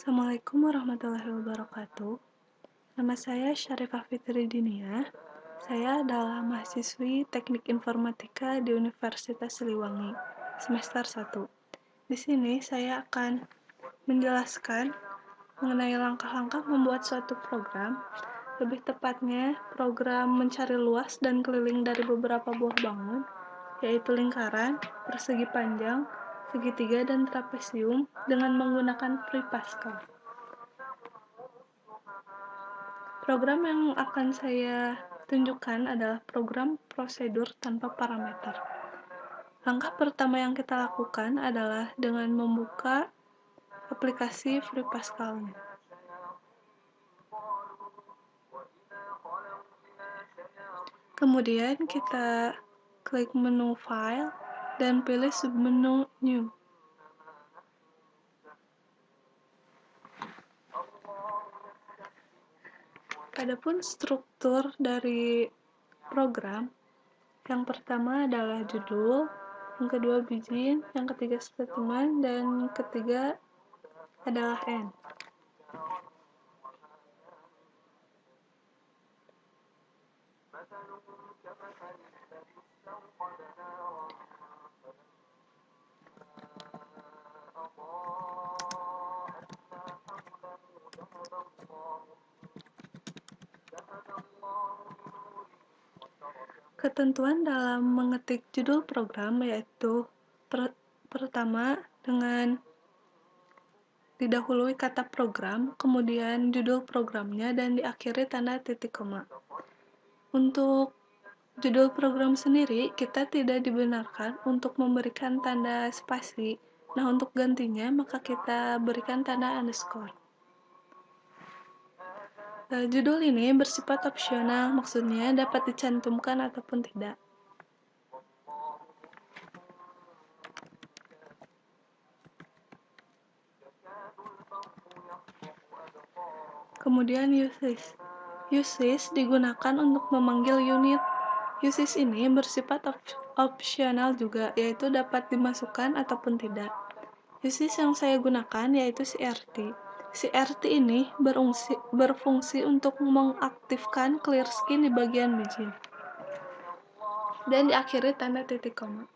Assalamualaikum warahmatullahi wabarakatuh. Nama saya Syarifah Fitri Diniyah. Saya adalah mahasiswi Teknik Informatika di Universitas Siliwangi, semester 1. Di sini saya akan menjelaskan mengenai langkah-langkah membuat suatu program, lebih tepatnya program mencari luas dan keliling dari beberapa buah bangun, yaitu lingkaran, persegi panjang, segitiga, dan trapesium dengan menggunakan Free Pascal. Program yang akan saya tunjukkan adalah program prosedur tanpa parameter. Langkah pertama yang kita lakukan adalah dengan membuka aplikasi Free Pascal. Kemudian kita klik menu File dan pilih submenu New. Adapun struktur dari program, yang pertama adalah judul, yang kedua begin, yang ketiga statement, dan yang ketiga adalah end. Ketentuan dalam mengetik judul program yaitu pertama dengan didahului kata program, kemudian judul programnya, dan diakhiri tanda titik koma. Untuk judul program sendiri, kita tidak dibenarkan untuk memberikan tanda spasi. Nah, untuk gantinya, maka kita berikan tanda underscore. Judul ini bersifat opsional, maksudnya dapat dicantumkan ataupun tidak. Kemudian uses. Uses digunakan untuk memanggil unit. Uses ini bersifat opsional juga, yaitu dapat dimasukkan ataupun tidak. Uses yang saya gunakan yaitu CRT. CRT ini berfungsi untuk mengaktifkan clear skin di bagian biji dan diakhiri tanda titik koma.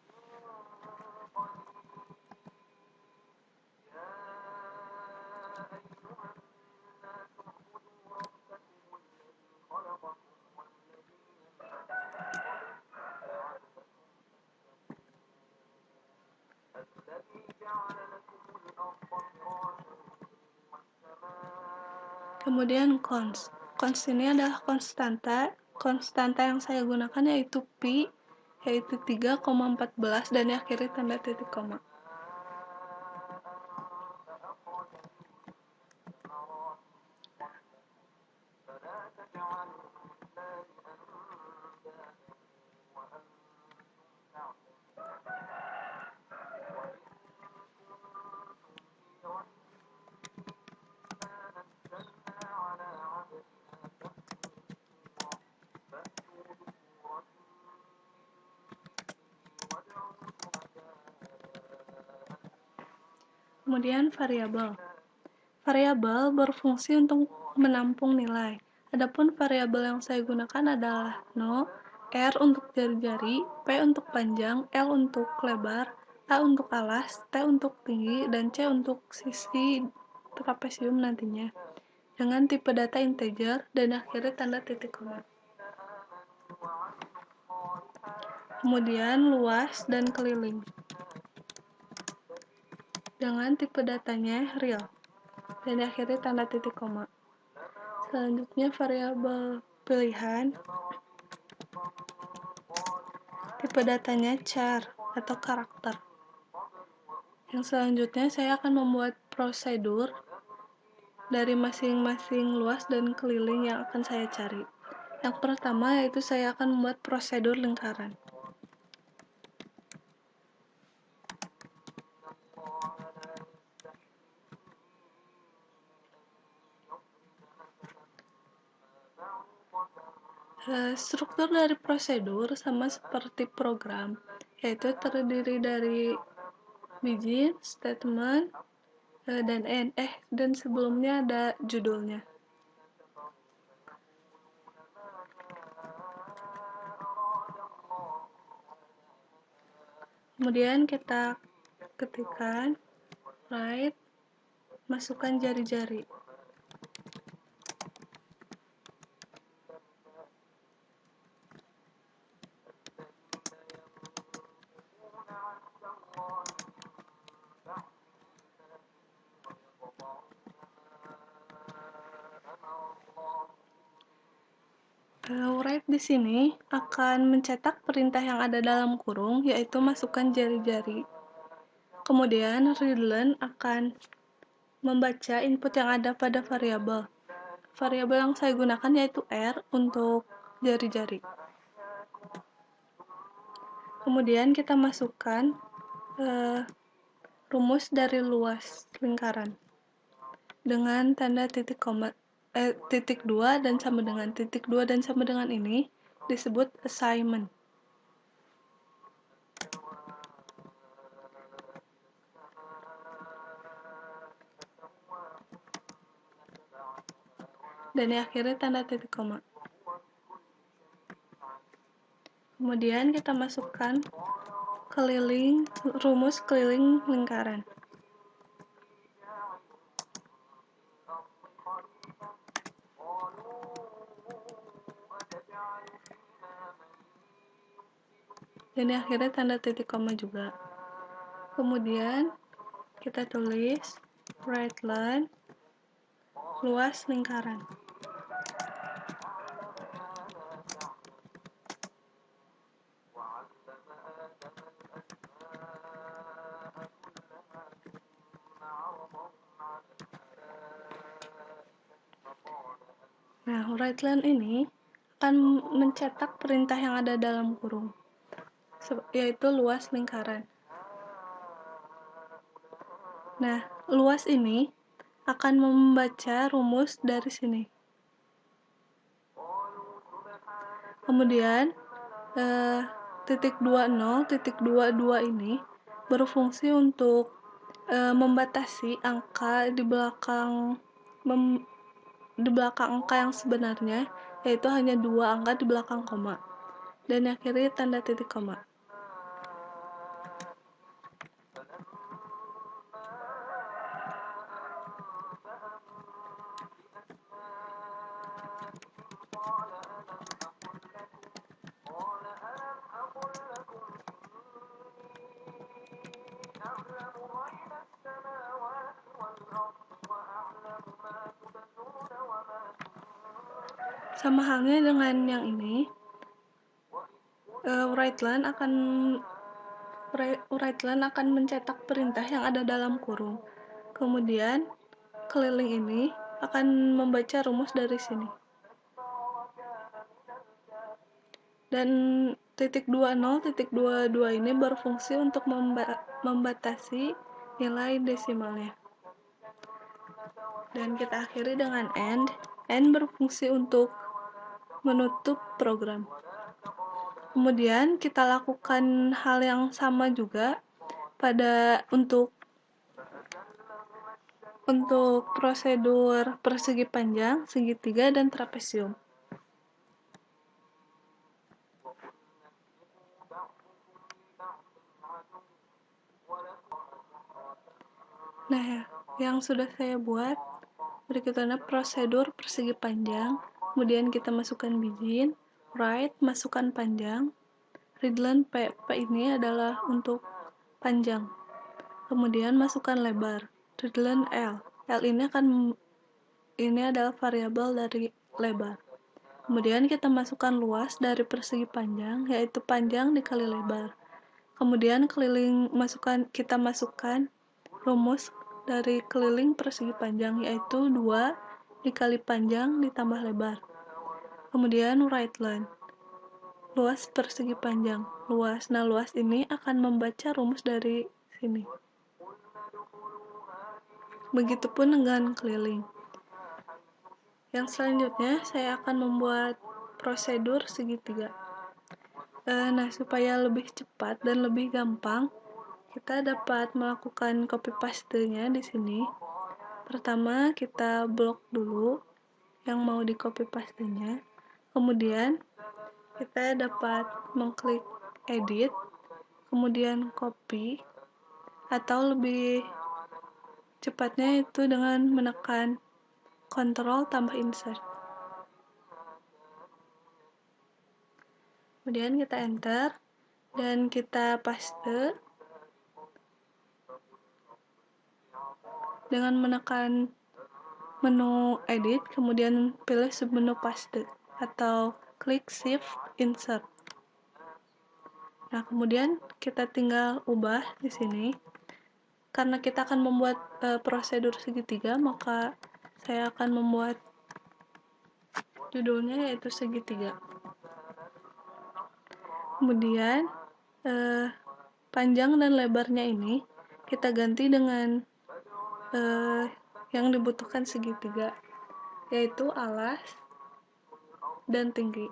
Kemudian const. Const ini adalah konstanta. Konstanta yang saya gunakan yaitu pi, yaitu 3,14 dan diakhiri tanda titik koma. Kemudian variabel. Variabel berfungsi untuk menampung nilai. Adapun variabel yang saya gunakan adalah no, R untuk jari-jari, P untuk panjang, L untuk lebar, A untuk alas, T untuk tinggi, dan C untuk sisi trapesium nantinya. Dengan tipe data integer dan akhiri tanda titik koma. Kemudian luas dan keliling. Dengan tipe datanya real dan diakhiri tanda titik koma. Selanjutnya variabel pilihan, tipe datanya char atau karakter. Yang selanjutnya saya akan membuat prosedur dari masing-masing luas dan keliling yang akan saya cari. Yang pertama yaitu saya akan membuat prosedur lingkaran. Struktur dari prosedur sama seperti program, yaitu terdiri dari begin, statement, dan sebelumnya ada judulnya. Kemudian kita ketikkan write, masukkan jari-jari. Write di sini akan mencetak perintah yang ada dalam kurung, yaitu masukkan jari-jari. Kemudian readline akan membaca input yang ada pada variabel. Variabel yang saya gunakan yaitu R untuk jari-jari. Kemudian kita masukkan rumus dari luas lingkaran dengan tanda titik 2 dan sama dengan titik 2 dan sama dengan ini disebut assignment. Dan diakhiri tanda titik koma. Kemudian kita masukkan rumus keliling lingkaran. Dan diakhiri tanda titik koma juga. Kemudian kita tulis writeline luas lingkaran. Nah, writeline ini akan mencetak perintah yang ada dalam kurung, yaitu luas lingkaran. Nah, luas ini akan membaca rumus dari sini. Kemudian, titik 20, titik 22 ini berfungsi untuk membatasi angka di belakang angka yang sebenarnya, yaitu hanya 2 angka di belakang koma. Dan akhirnya tanda titik koma. Sama halnya dengan yang ini, writeline akan mencetak perintah yang ada dalam kurung. Kemudian keliling ini akan membaca rumus dari sini. Dan titik 20, titik 22 ini berfungsi untuk membatasi nilai desimalnya. Dan kita akhiri dengan AND. AND berfungsi untuk menutup program. Kemudian kita lakukan hal yang sama juga untuk prosedur persegi panjang, segitiga, dan trapesium. Nah, yang sudah saya buat berikutnya prosedur persegi panjang. Kemudian kita masukkan bijin, write, masukkan panjang, readline P ini adalah untuk panjang. Kemudian masukkan lebar, readline L. L ini adalah variabel dari lebar. Kemudian kita masukkan luas dari persegi panjang, yaitu panjang dikali lebar. Kemudian kita masukkan rumus dari keliling persegi panjang, yaitu 2 dikali panjang ditambah lebar. Kemudian writeline, luas persegi panjang, luas. Nah, luas ini akan membaca rumus dari sini. Begitupun dengan keliling. Yang selanjutnya, saya akan membuat prosedur segitiga. Nah, supaya lebih cepat dan lebih gampang, kita dapat melakukan copy paste-nya di sini. Pertama, kita blok dulu yang mau di copy paste-nya. Kemudian, kita dapat mengklik edit, kemudian copy, atau lebih cepatnya itu dengan menekan Ctrl tambah insert. Kemudian kita enter dan kita paste dengan menekan menu edit, kemudian pilih submenu paste atau klik shift insert. Nah, kemudian kita tinggal ubah di sini. Karena kita akan membuat prosedur segitiga, maka saya akan membuat judulnya yaitu segitiga. Kemudian panjang dan lebarnya ini kita ganti dengan yang dibutuhkan segitiga, yaitu alas dan tinggi.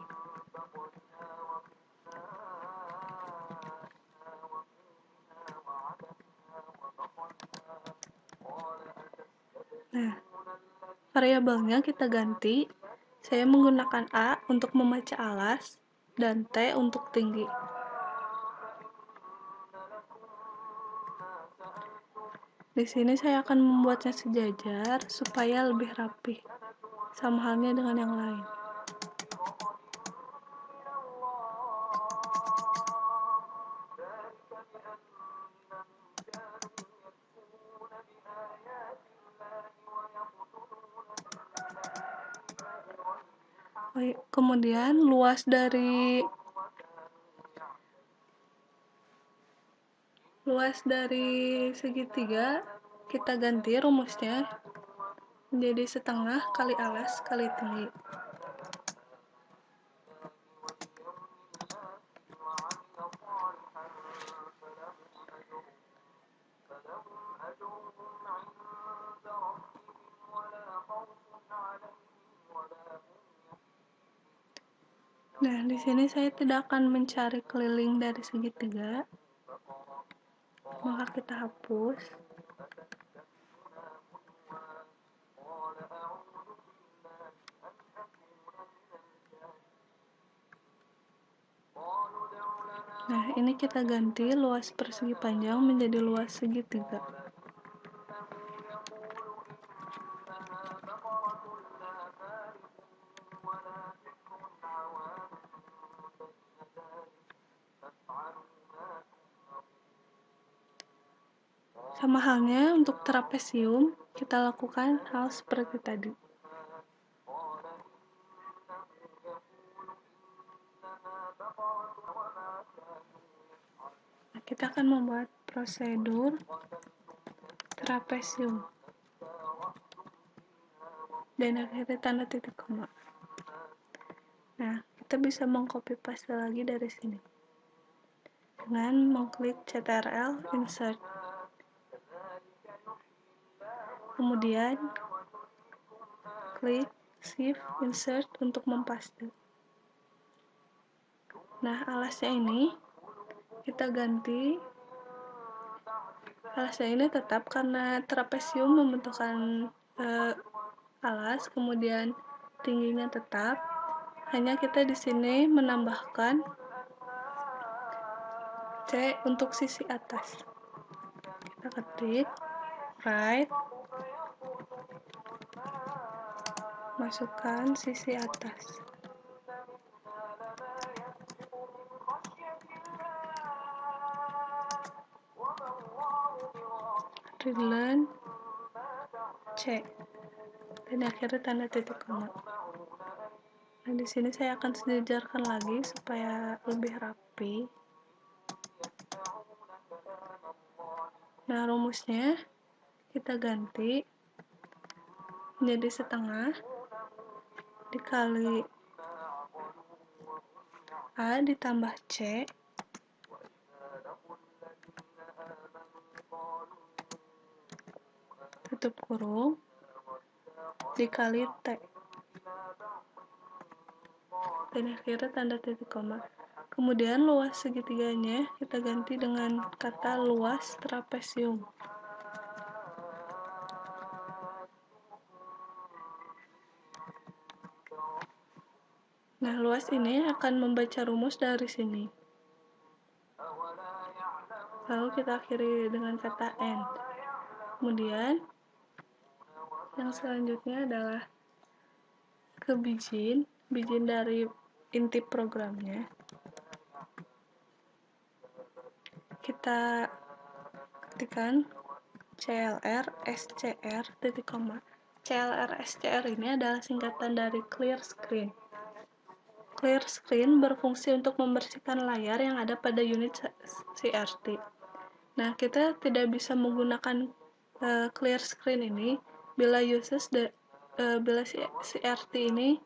Nah, variabelnya kita ganti. Saya menggunakan A untuk membaca alas dan T untuk tinggi. Di sini saya akan membuatnya sejajar supaya lebih rapi, sama halnya dengan yang lain. Kemudian luas dari segitiga kita ganti rumusnya menjadi setengah kali alas kali tinggi. Nah, di sini saya tidak akan mencari keliling dari segitiga, maka kita hapus. Nah, ini kita ganti luas persegi panjang menjadi luas segitiga. Sama halnya untuk trapesium, kita lakukan hal seperti tadi. Nah, kita akan membuat prosedur trapesium dan akhirnya tanda titik koma. Nah, kita bisa mengcopy paste lagi dari sini dengan mengklik Ctrl insert. Kemudian klik shift insert untuk mempaste. Nah, alasnya ini kita ganti. Alasnya ini tetap karena trapesium membentukkan alas, kemudian tingginya tetap. Hanya kita di sini menambahkan C untuk sisi atas. Kita ketik right, masukkan sisi atas. Readline C dan akhirnya tanda titik koma. Nah, di sini saya akan sejajarkan lagi supaya lebih rapi. Nah, rumusnya kita ganti menjadi setengah dikali A ditambah C tutup kurung dikali T dan akhirnya tanda titik koma. Kemudian luas segitiganya kita ganti dengan kata luas trapesium. Nah, luas ini akan membaca rumus dari sini. Lalu kita akhiri dengan kata N. Kemudian, yang selanjutnya adalah ke bijin dari inti programnya. Kita ketikkan CLR SCR titik koma. CLR SCR ini adalah singkatan dari clear screen. Clear screen berfungsi untuk membersihkan layar yang ada pada unit CRT. Nah, kita tidak bisa menggunakan clear screen ini bila bila CRT ini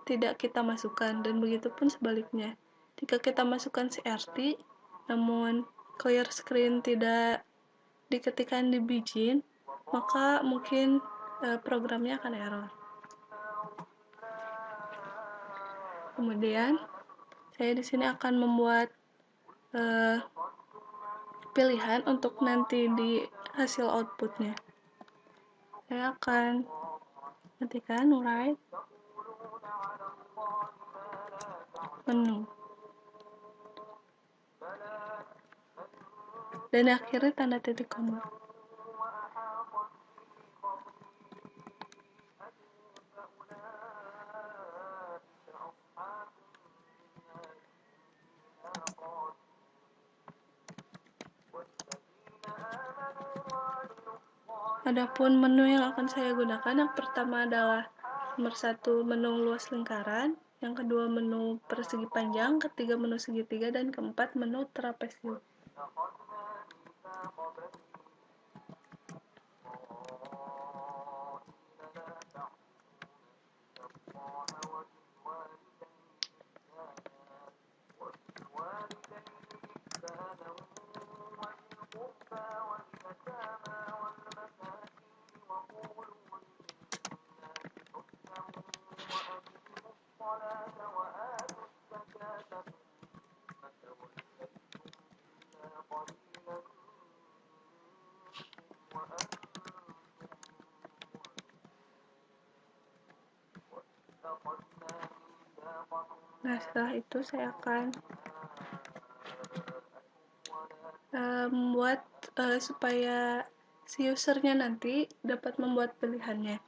tidak kita masukkan, dan begitu pun sebaliknya. Jika kita masukkan CRT, namun clear screen tidak diketikkan di bijin, maka mungkin programnya akan error. Kemudian saya di sini akan membuat pilihan untuk nanti di hasil outputnya. Saya akan ketikkan write menu dan akhiri tanda titik koma. Adapun menu yang akan saya gunakan, yang pertama adalah nomor 1 menu luas lingkaran, yang kedua menu persegi panjang, ketiga menu segitiga, dan keempat menu trapesium. Nah, setelah itu saya akan membuat supaya si usernya nanti dapat membuat pilihannya.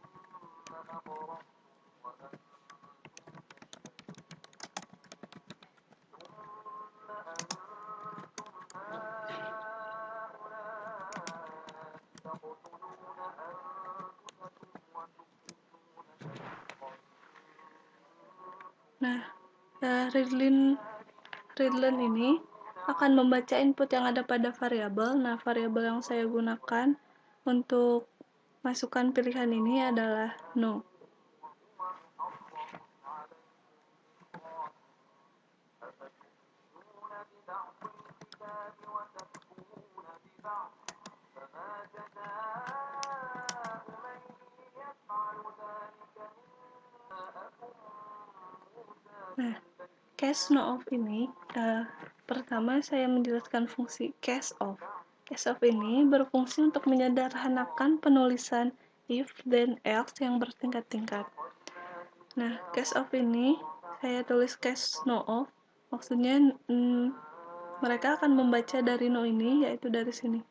Nah, readline ini akan membaca input yang ada pada variabel. Nah, variabel yang saya gunakan untuk masukkan pilihan ini adalah no. Nah, case no of ini, pertama saya menjelaskan fungsi case of. Case of ini berfungsi untuk menyederhanakan penulisan if dan else yang bertingkat-tingkat. Nah, case of ini saya tulis case no of, maksudnya mereka akan membaca dari no ini, yaitu dari sini.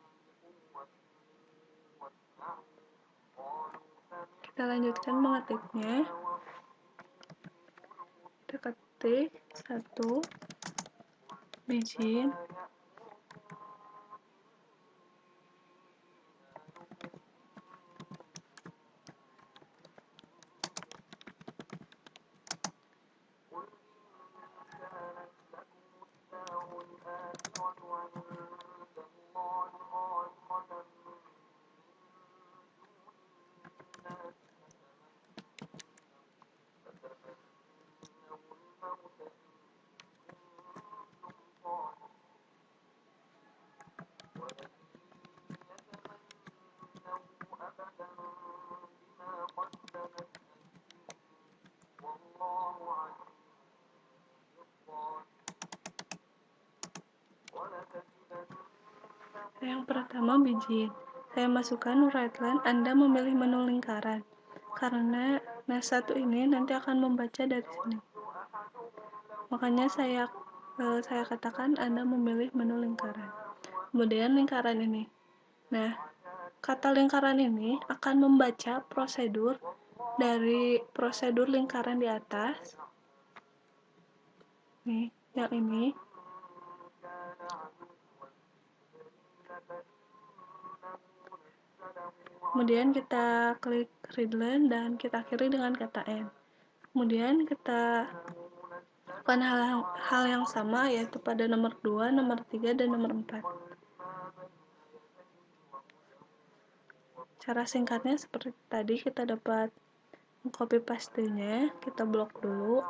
Kita lanjutkan mengetiknya. Kita ketik 1 bijin pertama Begin. Saya masukkan right line, Anda memilih menu lingkaran. Karena satu ini nanti akan membaca dari sini. Makanya saya katakan Anda memilih menu lingkaran. Kemudian lingkaran ini. Nah, kata lingkaran ini akan membaca prosedur dari prosedur lingkaran di atas. Nih, yang ini. Kemudian kita klik readline dan kita akhiri dengan kata N. Kemudian kita lakukan hal yang sama, yaitu pada nomor 2, nomor 3, dan nomor 4. Cara singkatnya seperti tadi, kita dapat copy paste-nya, kita blok dulu,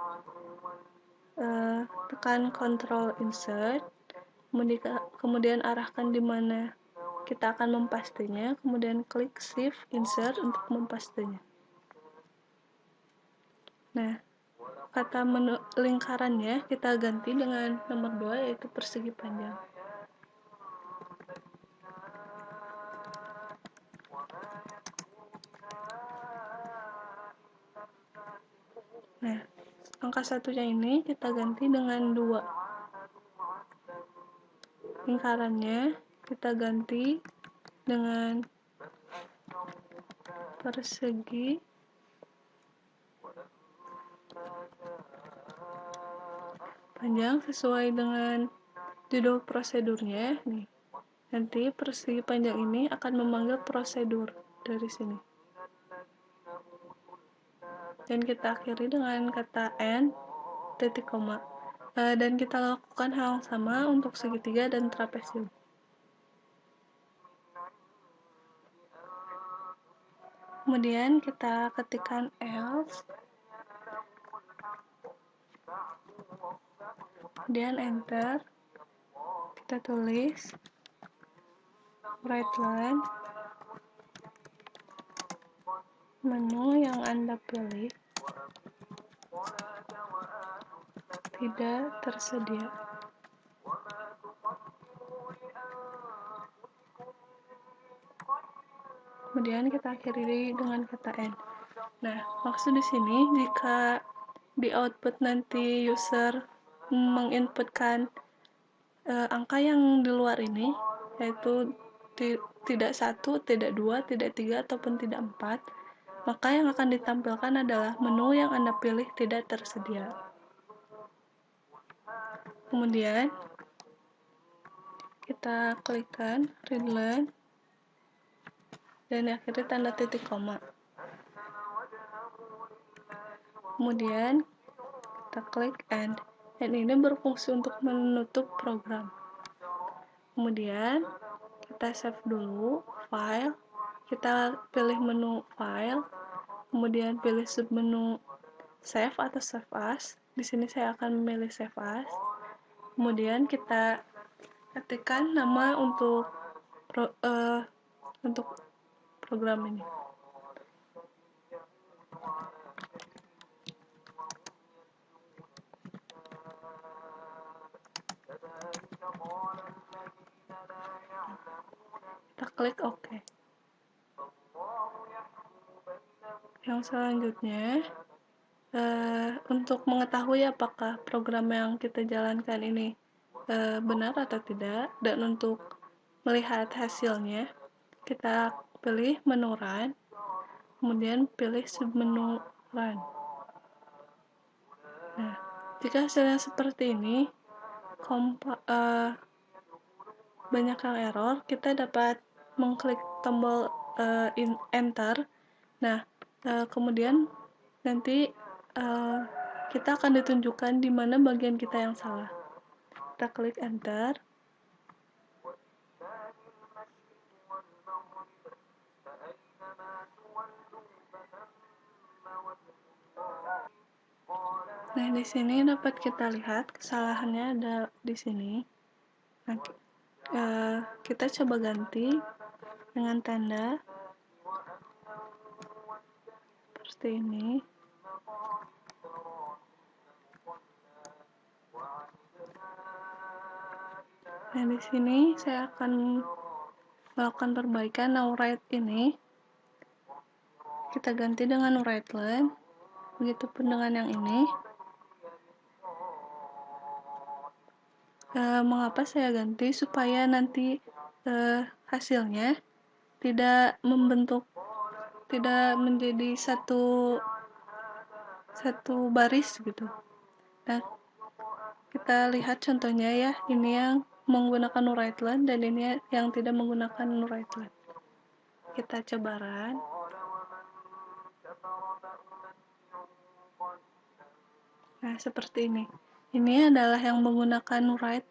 tekan Ctrl Insert, kemudian arahkan di mana kita akan mempastenya, kemudian klik Shift Insert untuk mempastenya. Nah, kata menu lingkarannya kita ganti dengan nomor 2, yaitu persegi panjang. Nah, angka satunya ini kita ganti dengan 2. Lingkarannya kita ganti dengan persegi panjang sesuai dengan judul prosedurnya. Nih, nanti persegi panjang ini akan memanggil prosedur dari sini. Dan kita akhiri dengan kata N, titik koma. Dan kita lakukan hal yang sama untuk segitiga dan trapesium. Kemudian kita ketikkan else, kemudian enter, kita tulis right line, menu yang Anda pilih tidak tersedia. Kemudian kita akhiri dengan kata N. Nah, maksud di sini jika di output nanti user menginputkan angka yang di luar ini, yaitu tidak 1, tidak 2, tidak 3, ataupun tidak 4, maka yang akan ditampilkan adalah menu yang Anda pilih tidak tersedia. Kemudian kita klikkan readline dan akhirnya tanda titik koma. Kemudian kita klik end. Dan ini berfungsi untuk menutup program. Kemudian kita save dulu file, kita pilih menu file, kemudian pilih submenu save atau save as. Di sini saya akan memilih save as. Kemudian kita ketikkan nama untuk program ini. Kita klik OK. Yang selanjutnya, untuk mengetahui apakah program yang kita jalankan ini benar atau tidak, dan untuk melihat hasilnya, kita pilih menu run, kemudian pilih submenu run. Nah, jika hasilnya seperti ini, banyak yang error, kita dapat mengklik tombol enter. Nah, kemudian nanti kita akan ditunjukkan di mana bagian kita yang salah. Kita klik enter. Nah, di sini dapat kita lihat kesalahannya ada di sini. Nah, kita coba ganti dengan tanda seperti ini. Nah, di sini saya akan melakukan perbaikan. Now write ini kita ganti dengan write line, begitupun dengan yang ini. Mengapa saya ganti? Supaya nanti hasilnya tidak menjadi satu baris gitu. Nah, kita lihat contohnya ya, ini yang menggunakan write line dan ini yang tidak menggunakan write line. Kita coba run. Nah, seperti ini. Ini adalah yang menggunakan write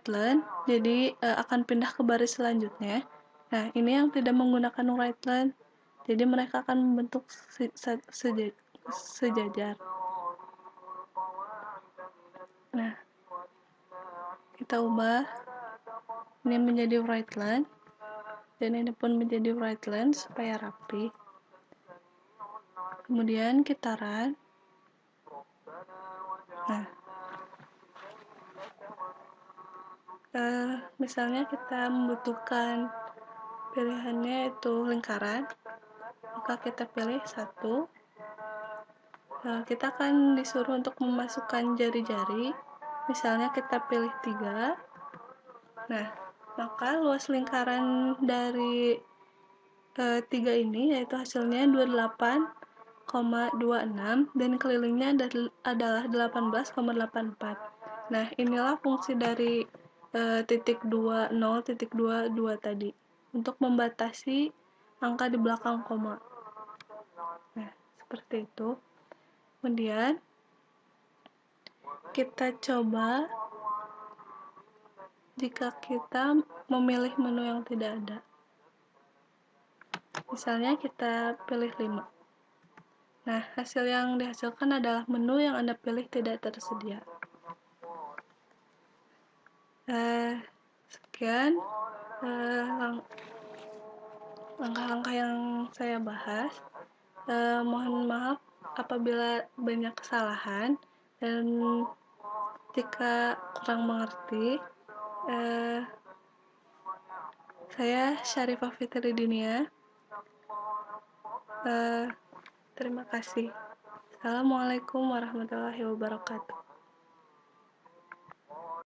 line, jadi akan pindah ke baris selanjutnya. Nah, ini yang tidak menggunakan write line, jadi mereka akan membentuk sejajar. Nah, kita ubah ini menjadi write line, dan ini pun menjadi write line supaya rapi. Kemudian kita run. Nah, misalnya kita membutuhkan pilihannya itu lingkaran, maka kita pilih 1. Kita akan disuruh untuk memasukkan jari-jari, misalnya kita pilih 3. Nah, maka luas lingkaran dari 3 ini yaitu hasilnya 28,26 dan kelilingnya adalah 18,84. Nah, inilah fungsi dari titik 20, titik 22 tadi untuk membatasi angka di belakang koma. Nah, seperti itu. Kemudian kita coba jika kita memilih menu yang tidak ada. Misalnya kita pilih 5. Nah, hasil yang dihasilkan adalah menu yang Anda pilih tidak tersedia. Sekian langkah-langkah yang saya bahas. Mohon maaf apabila banyak kesalahan dan jika kurang mengerti. Saya Syarifah Fitri Dinia. Terima kasih. Assalamualaikum warahmatullahi wabarakatuh.